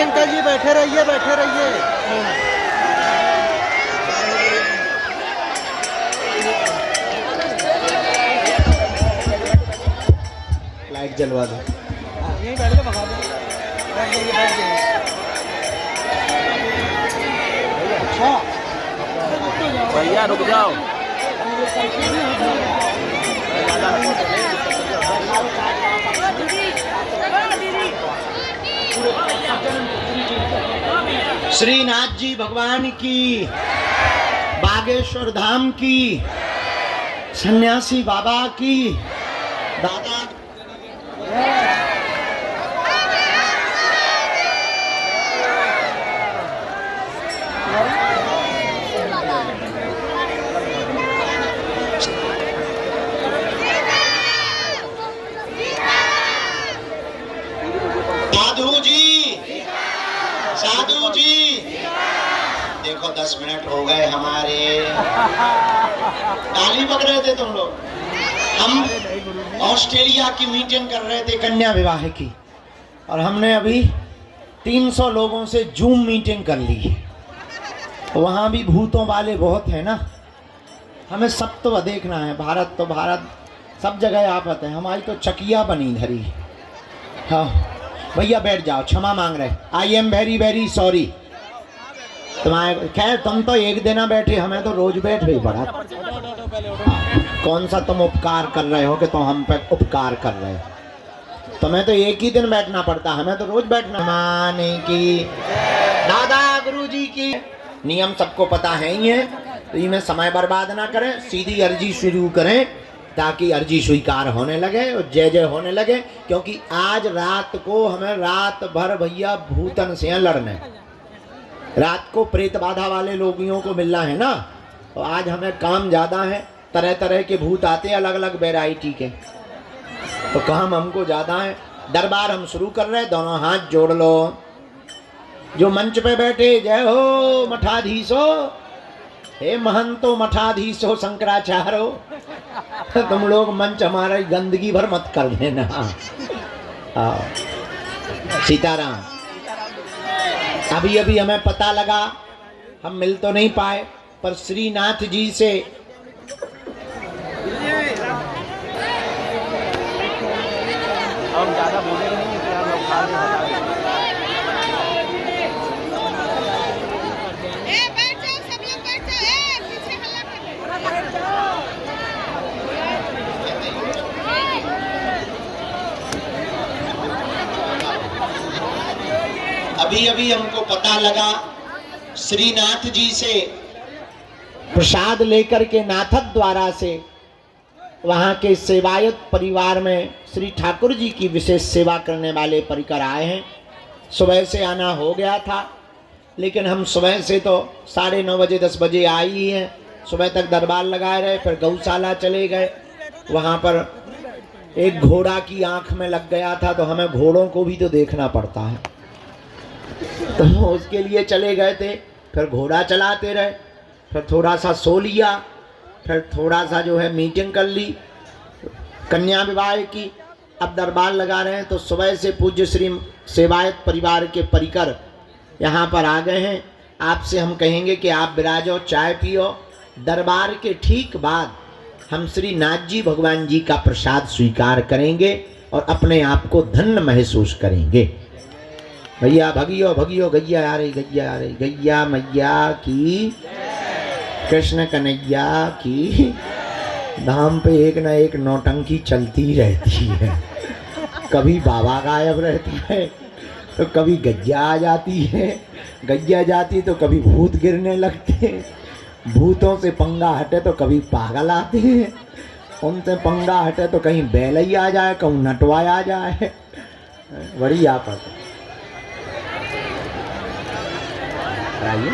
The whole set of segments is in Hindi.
अंकल जी बैठे रहिए बैठे रहिए। लाइट जलवा दो। यहीं बैठ के भगा दो। बैठ जाइए बैठ जाइए। अच्छा भैया रुक जाओ। श्रीनाथ जी भगवान की, बागेश्वर धाम की, सन्यासी बाबा की, दादा साधु जी देखो 10 मिनट हो गए हमारे। ताली बज रहे थे तुम लोग। हम ऑस्ट्रेलिया की मीटिंग कर रहे थे कन्या विवाह की, और हमने अभी 300 लोगों से जूम मीटिंग कर ली। वहाँ भी भूतों वाले बहुत है ना। हमें सब तो देखना है। भारत तो भारत, सब जगह आफत है। हमारी तो चकिया बनी धरी। हाँ भैया बैठ जाओ, क्षमा मांग रहे। I am very very sorry. तुम्हारे खैर तुम तो एक दिन बैठे, हमें तो रोज बैठ ही पड़ा। कौन सा तुम उपकार कर रहे हो कि तुम हम पे उपकार कर रहे हो? तुम्हें तो एक ही दिन बैठना पड़ता, हमें तो रोज बैठना। माने की दादा गुरु जी की नियम सबको पता है ही है, तो इनमें समय बर्बाद ना करें, सीधी अर्जी शुरू करें ताकि अर्जी स्वीकार होने लगे और जय जय होने लगे। क्योंकि आज रात को हमें रात भर भैया भूतन से लड़ने, रात को प्रेत बाधा वाले लोगियों को मिलना है ना। तो आज हमें काम ज़्यादा है, तरह तरह के भूत आते हैं अलग अलग वैरायटी के, तो काम हमको ज़्यादा है। दरबार हम शुरू कर रहे हैं, दोनों हाथ जोड़ लो। जो मंच पे बैठे जय हो मठाधीशो, हे महंतो मठाधीशो शंकराचार्यो, तुम लोग मंच हमारा गंदगी भर मत कर देना। सीताराम। अभी अभी हमें पता लगा, हम मिल तो नहीं पाए, पर श्रीनाथ जी से हम ज़्यादा बोले नहीं कि हम लोग खा रहे हैं। अभी अभी हमको पता लगा, श्रीनाथ जी से प्रसाद लेकर के नाथक द्वारा से वहाँ के सेवायत परिवार में श्री ठाकुर जी की विशेष सेवा करने वाले परिकर आए हैं। सुबह से आना हो गया था, लेकिन हम सुबह से तो 9:30 बजे 10 बजे आए ही हैं। सुबह तक दरबार लगाए रहे, फिर गौशाला चले गए। वहाँ पर एक घोड़ा की आँख में लग गया था, तो हमें घोड़ों को भी तो देखना पड़ता है, तो उसके लिए चले गए थे। फिर घोड़ा चलाते रहे, फिर थोड़ा सा सो लिया, फिर थोड़ा सा जो है मीटिंग कर ली कन्या विवाह की। अब दरबार लगा रहे हैं, तो सुबह से पूज्य श्री सेवायत परिवार के परिकर यहाँ पर आ गए हैं। आपसे हम कहेंगे कि आप विराजो, चाय पियो। दरबार के ठीक बाद हम श्री नाथ जी भगवान जी का प्रसाद स्वीकार करेंगे और अपने आप को धन्य महसूस करेंगे। भैया भगियो भगियो, गैया आ रही, गैया आ रही, गैया मैया की, कृष्ण कन्हैया की। धाम पे एक न एक नौटंकी चलती रहती है। कभी बाबा गायब रहता है, तो कभी गैया आ जाती है, गैया जाती तो कभी भूत गिरने लगते हैं, भूतों से पंगा हटे तो कभी पागल आते हैं, उनसे पंगा हटे तो कहीं बैल ही आ जाए, कहीं नटवा आ जाए। बड़ी आफत है। आइए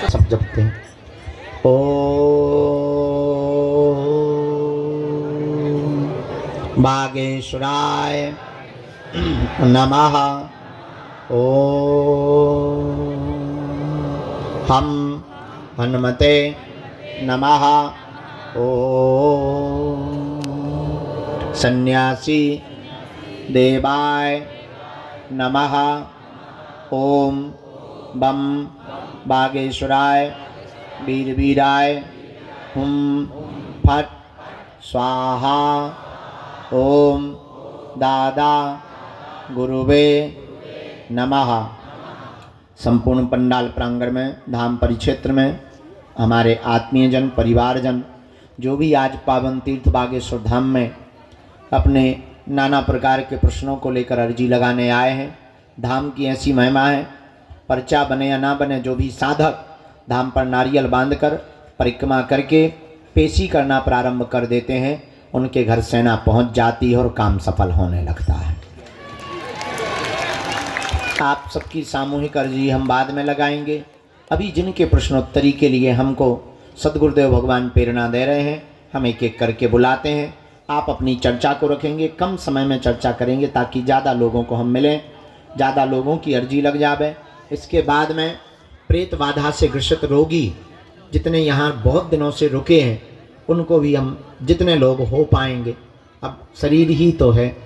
सब जपते हैं। ओम बागेश्वराय नमः। ओम हम हनुमते नमः। ओम सन्यासी देवाय नमः। ओम बम बागेश्वराय वीरवीराय हुम फट स्वाहा। ओम दादा गुरुवे नमः। संपूर्ण पंडाल प्रांगण में, धाम परिक्षेत्र में हमारे आत्मीय जन, परिवारजन जो भी आज पावन तीर्थ बागेश्वर धाम में अपने नाना प्रकार के प्रश्नों को लेकर अर्जी लगाने आए हैं, धाम की ऐसी महिमा है, पर्चा बने या ना बने, जो भी साधक धाम पर नारियल बांधकर परिक्रमा करके पेशी करना प्रारंभ कर देते हैं, उनके घर सेना पहुंच जाती है और काम सफल होने लगता है। आप सबकी सामूहिक अर्जी हम बाद में लगाएंगे। अभी जिनके प्रश्नोत्तरी के लिए हमको सद्गुरुदेव भगवान प्रेरणा दे रहे हैं, हम एक एक करके बुलाते हैं। आप अपनी चर्चा को रखेंगे, कम समय में चर्चा करेंगे ताकि ज़्यादा लोगों को हम मिलें, ज़्यादा लोगों की अर्जी लग जावे। इसके बाद में प्रेत बाधा से ग्रसित रोगी जितने यहाँ बहुत दिनों से रुके हैं, उनको भी हम जितने लोग हो पाएंगे, अब शरीर ही तो है,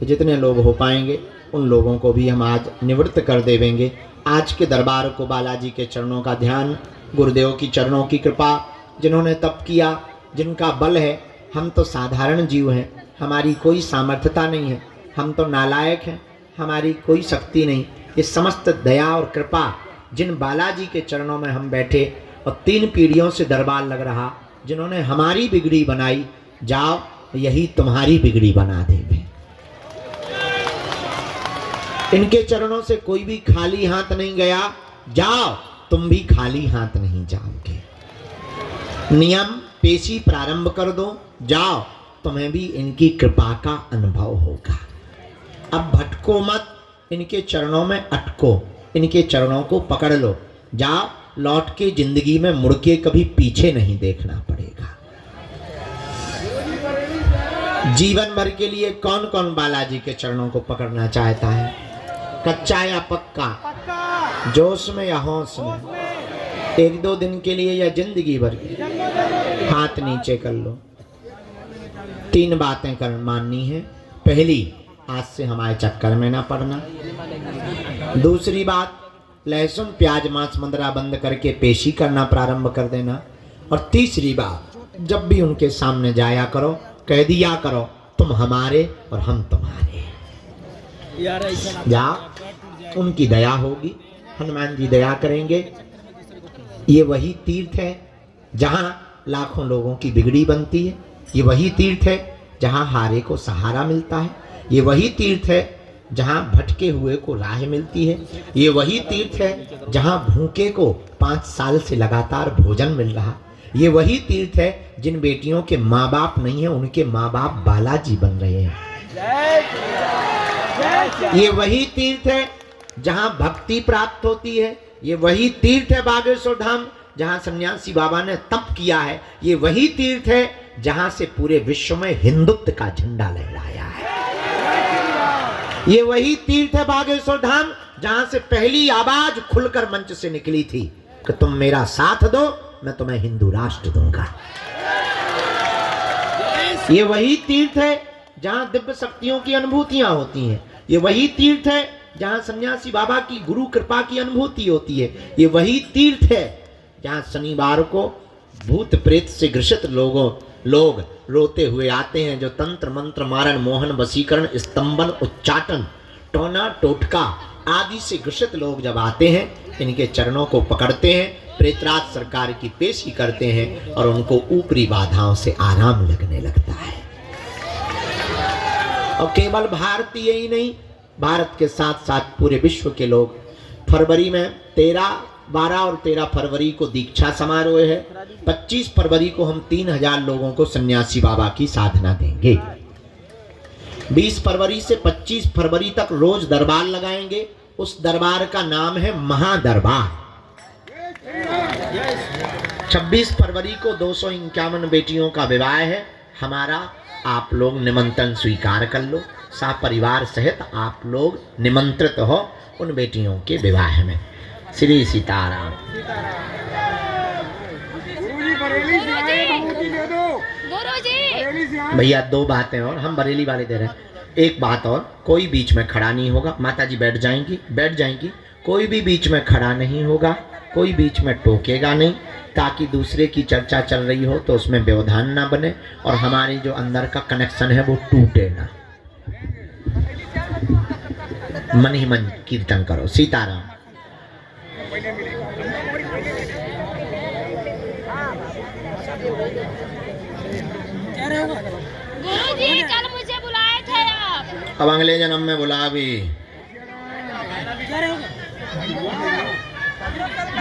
जितने लोग हो पाएंगे उन लोगों को भी हम आज निवृत्त कर देवेंगे। आज के दरबार को बालाजी के चरणों का ध्यान, गुरुदेव की चरणों की कृपा, जिन्होंने तप किया, जिनका बल है। हम तो साधारण जीव हैं, हमारी कोई सामर्थ्यता नहीं है, हम तो नालायक हैं, हमारी कोई शक्ति नहीं। ये समस्त दया और कृपा जिन बालाजी के चरणों में हम बैठे और 3 पीढ़ियों से दरबार लग रहा, जिन्होंने हमारी बिगड़ी बनाई, जाओ यही तुम्हारी बिगड़ी बना देंगे। इनके चरणों से कोई भी खाली हाथ नहीं गया, जाओ तुम भी खाली हाथ नहीं जाओगे। नियम पेशी प्रारंभ कर दो, जाओ तुम्हें भी इनकी कृपा का अनुभव होगा। अब भटको मत, इनके चरणों में अटको, इनके चरणों को पकड़ लो, जाओ लौट के जिंदगी में मुड़ के कभी पीछे नहीं देखना पड़ेगा। जीवन भर के लिए कौन कौन बालाजी के चरणों को पकड़ना चाहता है? कच्चा या पक्का, जोश में या होश में, 1-2 दिन के लिए या जिंदगी भर की? हाथ नीचे कर लो। 3 बातें कर माननी है। पहली, आज से हमारे चक्कर में ना पड़ना। दूसरी बात, लहसुन प्याज मांस मंदरा बंद करके पेशी करना प्रारंभ कर देना। और तीसरी बात, जब भी उनके सामने जाया करो, कह दिया करो तुम हमारे और हम तुम्हारे। जाओ, उनकी दया होगी, हनुमान जी दया करेंगे। ये वही तीर्थ है जहाँ लाखों लोगों की बिगड़ी बनती है, ये वही तीर्थ है जहाँ हारे को सहारा मिलता है, ये वही तीर्थ है जहाँ भटके हुए को राह मिलती है, ये वही तीर्थ है जहाँ भूखे को 5 साल से लगातार भोजन मिल रहा, ये वही तीर्थ है जिन बेटियों के माँ बाप नहीं है उनके माँ बाप बालाजी बन रहे हैं। ये वही तीर्थ है जहाँ भक्ति प्राप्त होती है, ये वही तीर्थ है बागेश्वर धाम जहाँ सन्यासी बाबा ने तप किया है, ये वही तीर्थ है जहाँ से पूरे विश्व में हिंदुत्व का झंडा लहराया है, ये वही तीर्थ है बागेश्वर धाम जहाँ से पहली आवाज खुलकर मंच से निकली थी कि तुम मेरा साथ दो, मैं तुम्हें हिंदू राष्ट्र दूंगा। ये वही तीर्थ है जहाँ दिव्य शक्तियों की अनुभूतियां होती हैं, ये वही तीर्थ है जहाँ सन्यासी बाबा की गुरु कृपा की अनुभूति होती है, ये वही तीर्थ है जहाँ शनिवार को भूत प्रेत से ग्रसित लोग रोते हुए आते हैं, जो तंत्र मंत्र मारण मोहन वशीकरण स्तंभन उच्चाटन टोना टोटका आदि से ग्रसित लोग जब आते हैं, इनके चरणों को पकड़ते हैं, प्रेतराज सरकार की पेशी करते हैं और उनको ऊपरी बाधाओं से आराम लगने लगता है। और केवल भारतीय ही नहीं, भारत के साथ साथ पूरे विश्व के लोग। फरवरी में 12 और 13 फरवरी को दीक्षा समारोह है। 25 फरवरी को हम 3000 लोगों को सन्यासी बाबा की साधना देंगे। 20 फरवरी से 25 फरवरी तक रोज दरबार लगाएंगे। उस दरबार का नाम है महादरबार। 26 फरवरी को 251 बेटियों का विवाह है हमारा। आप लोग निमंत्रण स्वीकार कर लो, परिवार सहित आप लोग निमंत्रित हो। उन बेटियों के विवाह में। श्री सीताराम। भैया दो बातें और, हम बरेली वाले दे रहे हैं। एक बात और, कोई बीच में खड़ा नहीं होगा। माता जी बैठ जाएंगी। कोई भी बीच में खड़ा नहीं होगा, कोई बीच में टोकेगा नहीं, ताकि दूसरे की चर्चा चल रही हो तो उसमें व्यवधान ना बने और हमारी जो अंदर का कनेक्शन है वो टूटे ना। मन ही मन कीर्तन करो। सीताराम। गुरुजी कल मुझे बुलाए थे आप। अब अगले जन्म में बुला भी।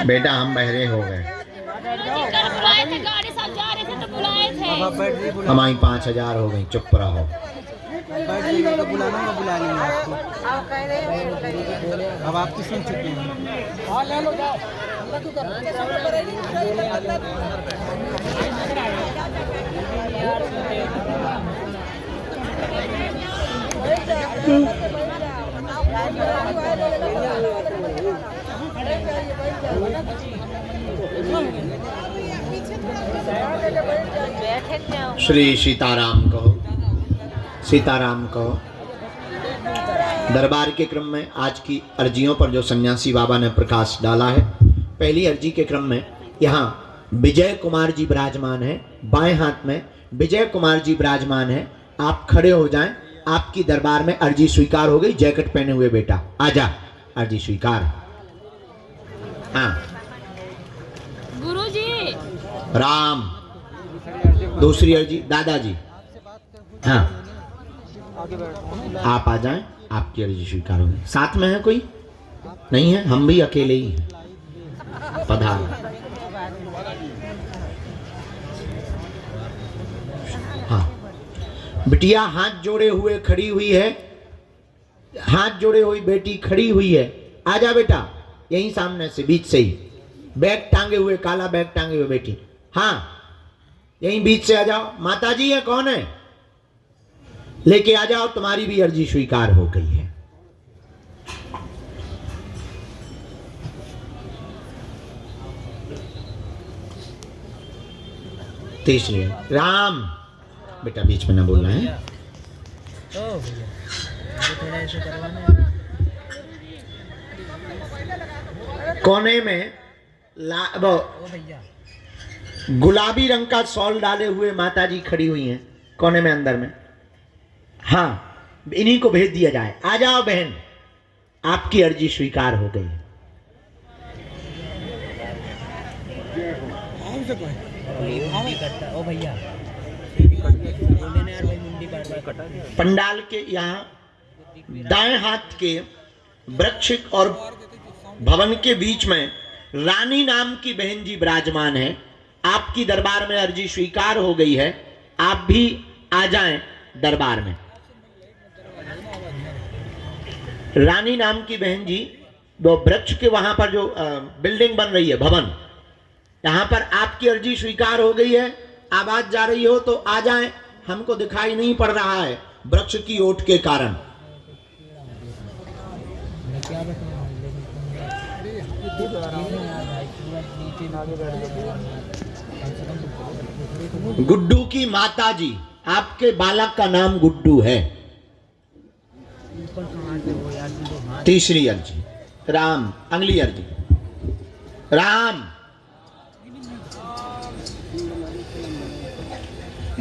बेटा हम बहरे हो गए। गुरुजी कल बुलाए थे, गाड़ी से आप जा रहे थे तो बुलाए थे। हमारी 5000 हो गई। चुप रहो। बुलाना बुला लेंगे आपको। अब आपकी सुन चुके हैं। श्री सीताराम कहो। सीताराम कहो। दरबार के क्रम में आज की अर्जियों पर जो सन्यासी बाबा ने प्रकाश डाला है, पहली अर्जी के क्रम में यहाँ विजय कुमार जी विराजमान है। बाएं हाथ में विजय कुमार जी विराजमान है। आप खड़े हो जाएं। आपकी दरबार में अर्जी स्वीकार हो गई। जैकेट पहने हुए बेटा आजा, अर्जी स्वीकार। हाँ गुरुजी। राम। दूसरी अर्जी दादाजी। हाँ आप आ जाएं, आपकी अर्जी स्वीकार होगी। साथ में है कोई? नहीं है, हम भी अकेले ही हैं। पधारो। हाँ बिटिया हाथ जोड़े हुए खड़ी हुई है। हाथ जोड़े हुई बेटी खड़ी हुई है। आजा बेटा, यहीं सामने से बीच से ही। बैग टांगे हुए, काला बैग टांगे हुए बेटी। हाँ यहीं बीच से आ जाओ। माता जी है कौन है? लेके आ जाओ, तुम्हारी भी अर्जी स्वीकार हो गई है। तीसरी राम। बेटा बीच में ना बोलना है। कोने में गुलाबी रंग का शॉल डाले हुए माता जी खड़ी हुई हैं कोने में अंदर में। हाँ इन्हीं को भेज दिया जाए। आ जाओ बहन, आपकी अर्जी स्वीकार हो गई। पंडाल के यहाँ दाएं हाथ के वृक्ष और भवन के बीच में रानी नाम की बहन जी विराजमान है। आपकी दरबार में अर्जी स्वीकार हो गई है। आप भी आ जाएं दरबार में। रानी नाम की बहन जी, वो वृक्ष के वहां पर जो बिल्डिंग बन रही है, भवन, यहां पर आपकी अर्जी स्वीकार हो गई है। आवाज जा रही हो तो आ जाएं। हमको दिखाई नहीं पड़ रहा है वृक्ष की ओट के कारण। गुड्डू की माता जी, आपके बालक का नाम गुड्डू है। तीसरी अर्जी राम। अगली अर्जी राम।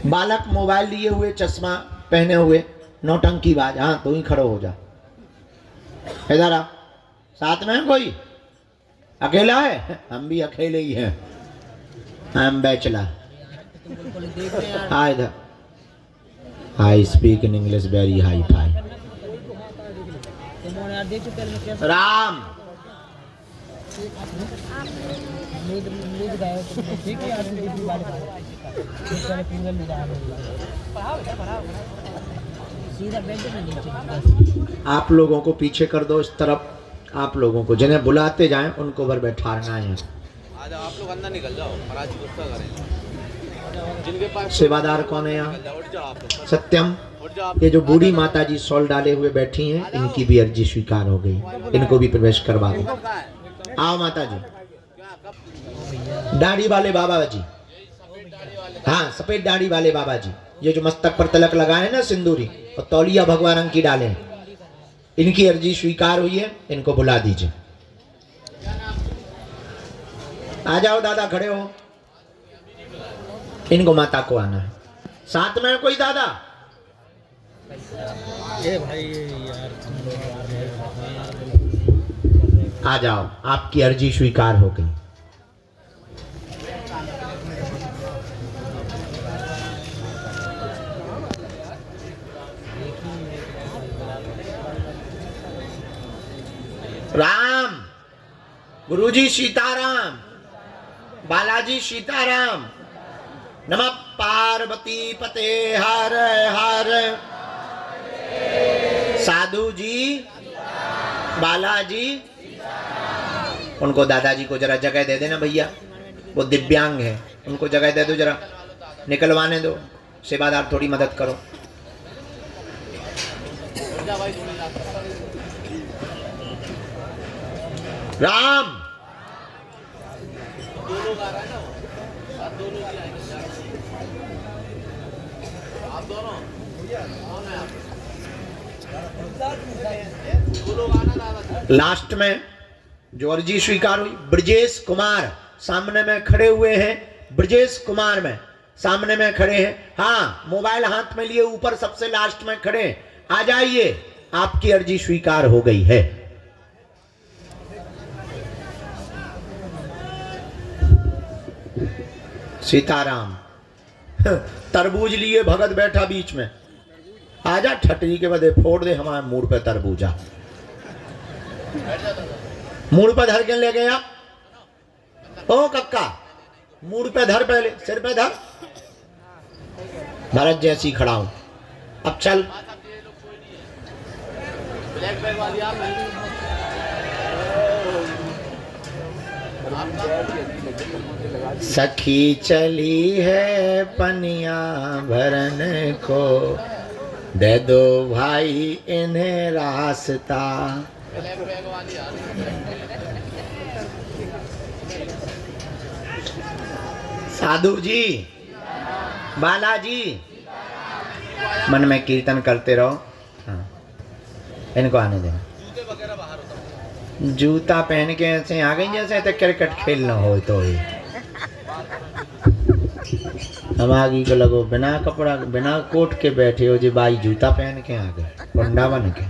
बालक मोबाइल लिए हुए, चश्मा पहने हुए, नौटंकी बाज। हाँ तू ही खड़ो हो जा। इधर आ। साथ में है कोई? अकेला है? हम भी अकेले ही हैं। हम बैचलर। हाँ इधर। I speak in English very hi fi. Ram. आप लोगों को पीछे कर दो इस तरफ। आप लोगों को जिन्हें बुलाते जाएं उनको भर बैठाना है। आज आप लोग अंदर निकल जाओ, महाराज गुस्सा करें। जिनके पास सेवादार कौन है यहाँ? सत्यम। ये जो बूढ़ी माता जी शॉल डाले हुए बैठी हैं, इनकी भी अर्जी स्वीकार हो गई, इनको भी प्रवेश करवा दो। आओ माता जी। दाढ़ी वाले बाबा जी, हाँ सफेद दाढ़ी वाले बाबा जी, ये जो मस्तक पर तिलक लगाए हैं ना सिंदूरी, और तौलिया भगवा रंग की डाले, इनकी अर्जी स्वीकार हुई है, इनको बुला दीजिए। आ जाओ दादा, खड़े हो। इनको माता को आना है। साथ में है कोई दादा? ये भाई यार आ जाओ, आपकी अर्जी स्वीकार हो गई। राम, गुरुजी सीताराम, बालाजी सीताराम, नमः पार्वती पते हर हर। साधु जी, बालाजी, उनको दादाजी को जरा जगह दे देना भैया, वो दिव्यांग है, उनको जगह दे दो, जरा निकलवाने दो, सेवादार थोड़ी मदद करो। राम, लास्ट में जो अर्जी स्वीकार हुई, ब्रजेश कुमार सामने में खड़े हुए हैं, ब्रजेश कुमार में सामने में खड़े हैं, हाँ मोबाइल हाथ में लिए ऊपर सबसे लास्ट में खड़े, आ जाइए, आपकी अर्जी स्वीकार हो गई है। सीताराम, तरबूज लिए भगत बैठा बीच में, आजा ठटरी के बदे फोड़ दे हमारे मूड पे तरबूजा। मूड पे धर के ले गया, ओ कक्का मूड पे धर, पहले सिर पे धर, भरत जैसी खड़ा हूं, अब चल। सखी चली है पनिया भरन को, दे दो भाई इन्हें रास्ता। साधु जी, बालाजी, मन में कीर्तन करते रहो। हाँ, इनको आने देना। जूता पहन के ऐसे आ गई जैसे तो क्रिकेट खेलना हो तो ही हम आगे को लगो, बिना कपड़ा बिना कोट के बैठे हो जी, बाई जूता पहन के आ गए पंडा बन के।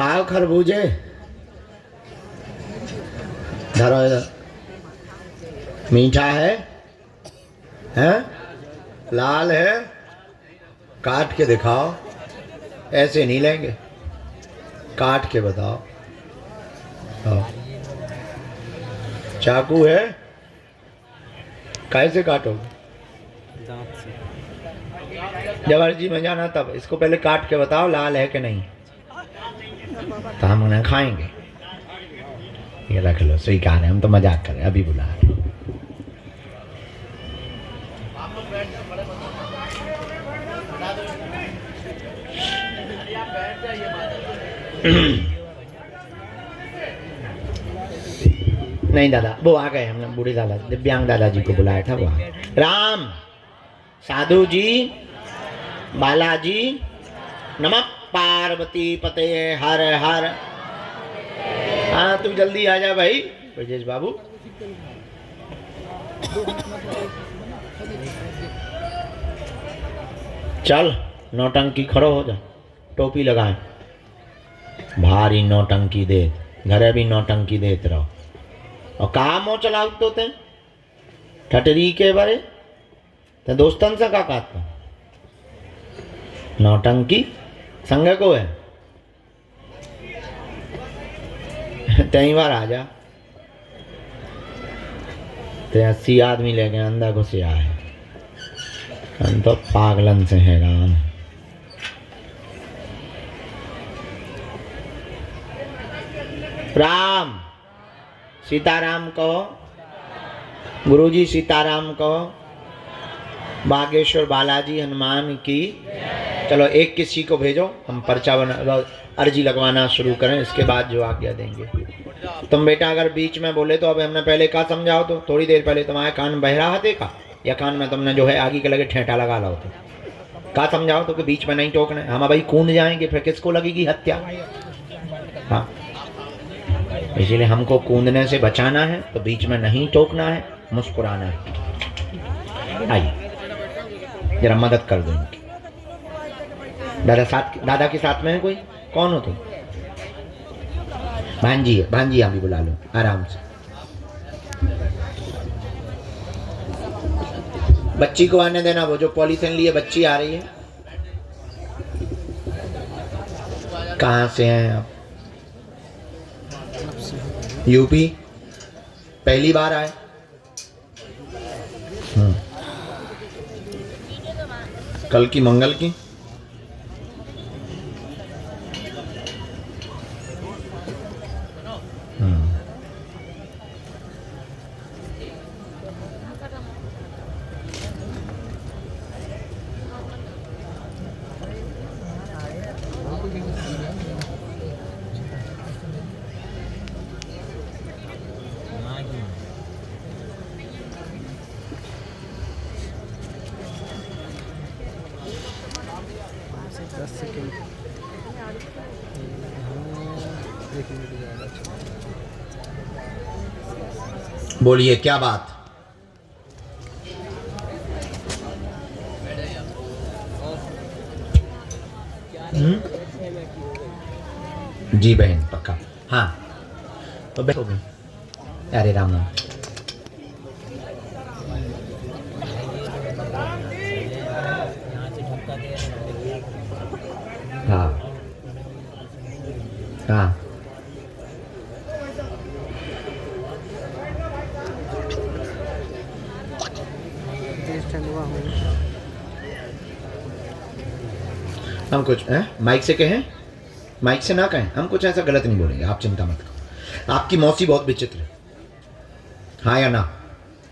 आओ खरबूजे, धरो इधर, मीठा है, हैं? लाल है, काट के दिखाओ, ऐसे नहीं लेंगे, काट के बताओ। चाकू है, कैसे काटोगे? दांत से। जब अर्जी में जाना तब इसको पहले काट के बताओ लाल है कि नहीं, तो हम उन्हें खाएंगे। ये रख लो, स्वीकार है, हम तो मजाक करें, अभी बुला रहे। नहीं दादा, वो आ गए, हमने बूढ़े दादा दिव्यांग दादाजी को बुलाया था, वो राम, साधु जी, बालाजी, नमः पार्वती पते हर हर। हाँ तू जल्दी आ जा भाई ब्रजेश बाबू। चल नौटंकी, खड़ो हो जा, टोपी लगाए, भारी नौटंकी दे, घरे भी नौटंकी देते रहो। और कहा मोह चलाऊ तो ते ठटरी के बारे ते दोस्तन से का कहता नौटंकी संग को है। तई बार आ जा, ते 80 आदमी ले गए, अंदर घुसिया है, हम तो पागलन से है राम। राम, सीताराम कहो, गुरुजी सीताराम कहो, बागेश्वर बालाजी हनुमान की। चलो एक किसी को भेजो, हम पर्चा बना अर्जी लगवाना शुरू करें, इसके बाद जो आज्ञा देंगे। तुम बेटा अगर बीच में बोले तो अब हमने पहले कहा समझाओ, तो थोड़ी देर पहले तुम्हारे कान बहरा है देखा, या कान में तुमने जो है आगे के लगे ठेठा लगा लो, तो कहा समझाओ तो कि बीच में नहीं टोकना है। हम भाई कूद जाएंगे फिर किसको लगेगी हत्या। हाँ, इसीलिए हमको कूदने से बचाना है, तो बीच में नहीं टोकना है, मुस्कुराना है। आइए जरा मदद कर दो इनकी। दादा के साथ में है कोई? कौन हो तुम? भांजी है, भांजी यहाँ भी बुला लो आराम से। बच्ची को आने देना, वो जो पॉलीथिन लिए बच्ची आ रही है। कहाँ से हैं आप? यूपी? पहली बार आए? कल की मंगल की? बोलिए क्या बात? जी बहन पक्का। हाँ तो बैठो भी। अरे राम राम। हाँ हाँ हम कुछ माइक से कहें? माइक से ना कहें, हम कुछ ऐसा गलत नहीं बोलेंगे, आप चिंता मत करो। आपकी मौसी बहुत विचित्र है, हाँ या ना?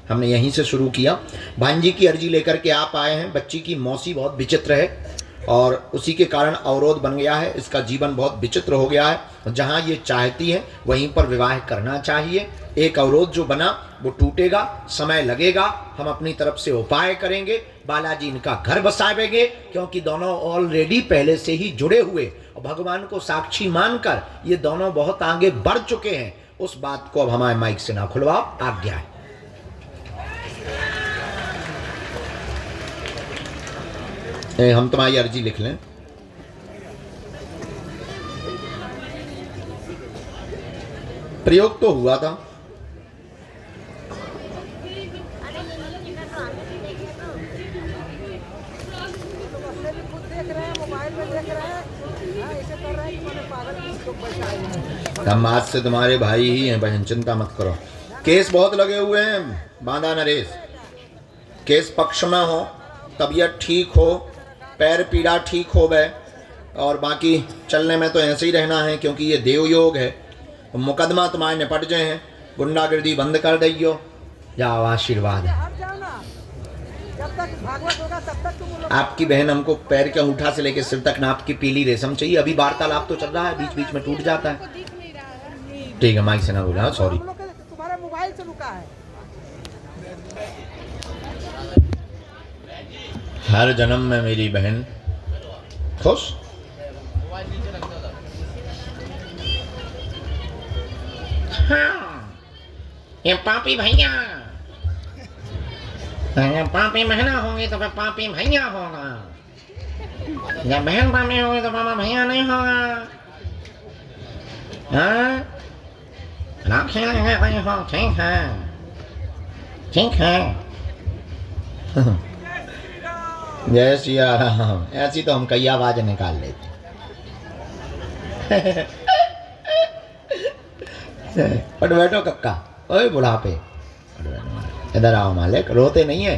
हमने यहीं से शुरू किया। भांजी की अर्जी लेकर के आप आए हैं। बच्ची की मौसी बहुत विचित्र है और उसी के कारण अवरोध बन गया है, इसका जीवन बहुत विचित्र हो गया है। जहाँ ये चाहती है वहीं पर विवाह करना चाहिए। एक अवरोध जो बना वो टूटेगा, समय लगेगा, हम अपनी तरफ से उपाय करेंगे। बालाजी इनका घर बसावेंगे, क्योंकि दोनों ऑलरेडी पहले से ही जुड़े हुए और भगवान को साक्षी मानकर ये दोनों बहुत आगे बढ़ चुके हैं। उस बात को अब हमारे माइक से ना खुलवाओ, आज्ञा है। हम तुम्हारी अर्जी लिख लें। प्रयोग तो हुआ था, हम आज से तुम्हारे भाई ही हैं बहन, चिंता मत करो। केस बहुत लगे हुए हैं, बांधा नरेश। केस पक्ष में हो, तबीयत ठीक हो, पैर पीड़ा ठीक हो गए, और बाकी चलने में तो ऐसे ही रहना है, क्योंकि ये देवयोग है। मुकदमा तुम्हारे निपट जाए हैं, गुंडागर्दी बंद कर दियो। जाओ, आशीर्वाद है। आपकी बहन हमको पैर के अंगूठा से लेकर सिर तक नाप की पीली रेशम चाहिए। अभी वार्तालाप तो चल रहा है, बीच बीच में टूट जाता है। ठीक है, माइक से ना बोला, सॉरी। तुम्हारे मोबाइल से रुका है। हर जन्म में मेरी बहन खुश। हाँ, ये पापी भैया, पापी बहना होंगी तो फिर पापी भैया होगा। जब बहन पापी होगी तो पापा भैया नहीं होगा। हाँ, राखी लगे भाई हो, ठीक है, ठीक है। जय सिया राम। ऐसी तो हम कई आवाज निकाल लेते। पट बैठो कक्का, ओए बुढ़ापे, इधर आओ मालिक, रोते नहीं है।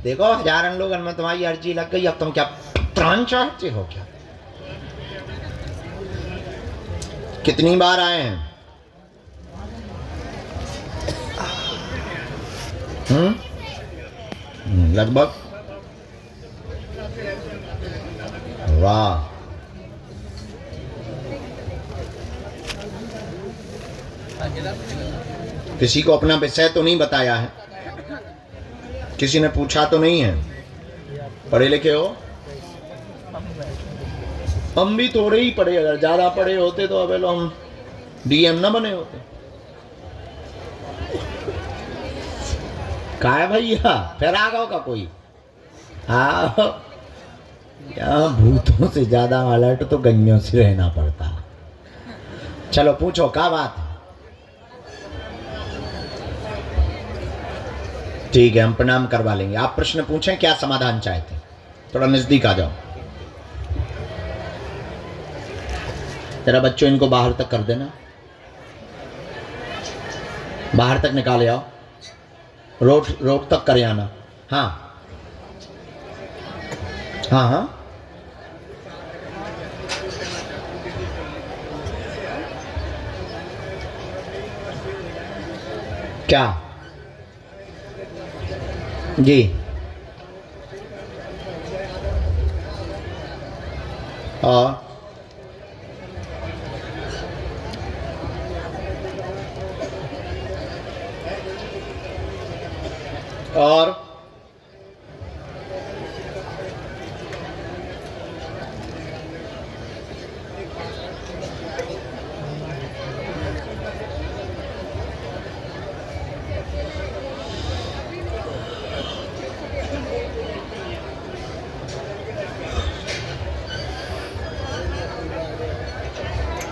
देखो हजारों लोग में तुम्हारी अर्जी लग गई, अब तुम क्या प्राण चाहते हो क्या? कितनी बार आए हैं? लगभग वाह। किसी को अपना विषय तो नहीं बताया है, किसी ने पूछा तो नहीं है। पढ़े लिखे हो? हम भी थोड़े ही पढ़े, अगर ज्यादा पढ़े होते तो अब हम डीएम ना बने होते। का है भैया, फिर आ गओ का कोई? हाँ, यहाँ भूतों से ज्यादा अलर्ट तो गन्यों से रहना पड़ता। चलो पूछो, क्या बात है? ठीक है, हम प्रणाम करवा लेंगे। आप प्रश्न पूछें, क्या समाधान चाहते हैं? थोड़ा नजदीक आ जाओ जरा। बच्चों, इनको बाहर तक कर देना, बाहर तक निकाले आओ, रोड तक करे आना। हाँ हाँ हाँ, क्या जी?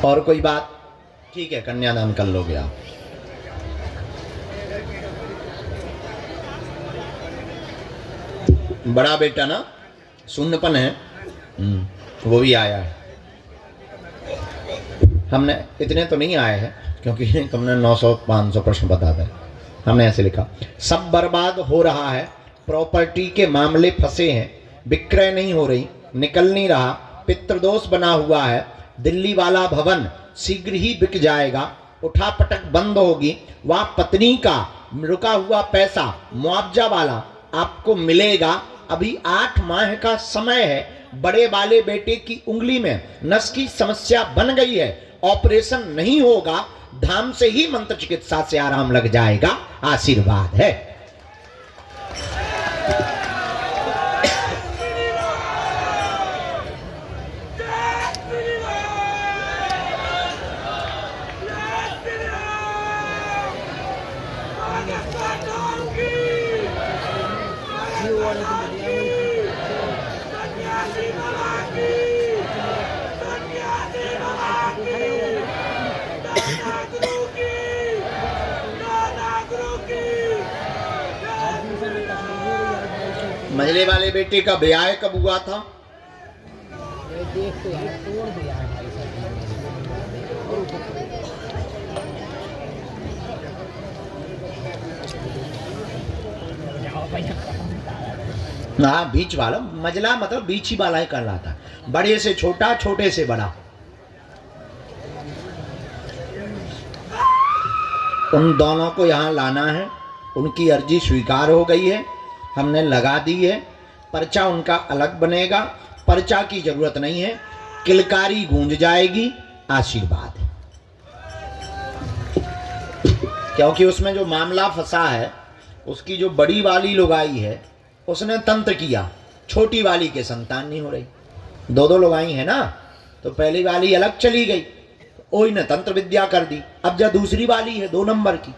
और कोई बात? ठीक है, कन्यादान कर लोगे आप। बड़ा बेटा ना शून्यपन है, वो भी आया है। हमने इतने तो नहीं आए हैं क्योंकि तुमने 900-500 प्रश्न बता दिए। हमने ऐसे लिखा, सब बर्बाद हो रहा है, प्रॉपर्टी के मामले फंसे हैं, विक्रय नहीं हो रही, निकल नहीं रहा, पितृदोष बना हुआ है, दिल्ली वाला भवन शीघ्र ही बिक जाएगा, उठापटक बंद होगी, वह पत्नी का रुका हुआ पैसा मुआवजा वाला आपको मिलेगा, अभी 8 माह का समय है, बड़े वाले बेटे की उंगली में नस की समस्या बन गई है, ऑपरेशन नहीं होगा, धाम से ही मंत्र चिकित्सा से आराम लग जाएगा, आशीर्वाद है। मझले वाले बेटे का ब्याह कब हुआ था? हाँ, बीच वाला मजला मतलब बीच ही वाला ही कर रहा था, बड़े से छोटा, छोटे से बड़ा। उन दोनों को यहाँ लाना है, उनकी अर्जी स्वीकार हो गई है, हमने लगा दी है, पर्चा उनका अलग बनेगा, पर्चा की जरूरत नहीं है, किलकारी गूंज जाएगी, आशीर्वाद। क्योंकि उसमें जो मामला फंसा है, उसकी जो बड़ी वाली लुगाई है उसने तंत्र किया, छोटी वाली के संतान नहीं हो रही, 2 लुगाई है ना, तो पहली वाली अलग चली गई, ओई ने तंत्र विद्या कर दी, अब जब दूसरी वाली है 2 नंबर की,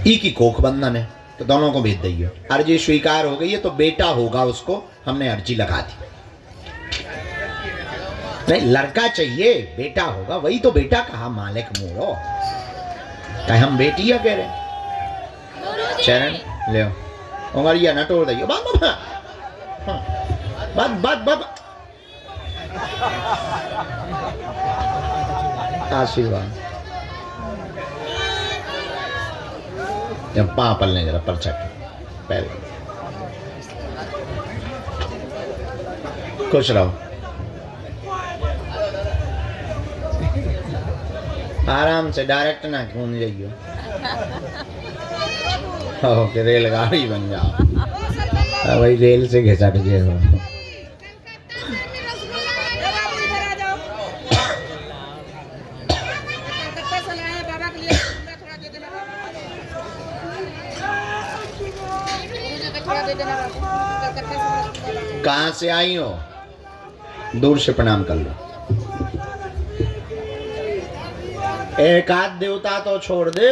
ई की कोख बंधन है, तो दोनों को भेज दिए। अर्जी स्वीकार हो गई है, तो बेटा होगा, उसको हमने अर्जी लगा दी। नहीं, लड़का चाहिए, बेटा होगा, वही तो बेटा कहा, मालिक मोरो, कहे हम बेटिया कह रहे। चरण ले उंगलिया न तोड़ दियो, आशीर्वाद। जब पापल ने जरा पर्चा पहले खुश रहो, आराम से, डायरेक्ट ना घूम जाइयो, कि रेलगाड़ी बन जाओ, वही रेल से घिसट गए हो। कहाँ से आई हो? दूर से प्रणाम कर लो। एक आध देवता तो छोड़ दे।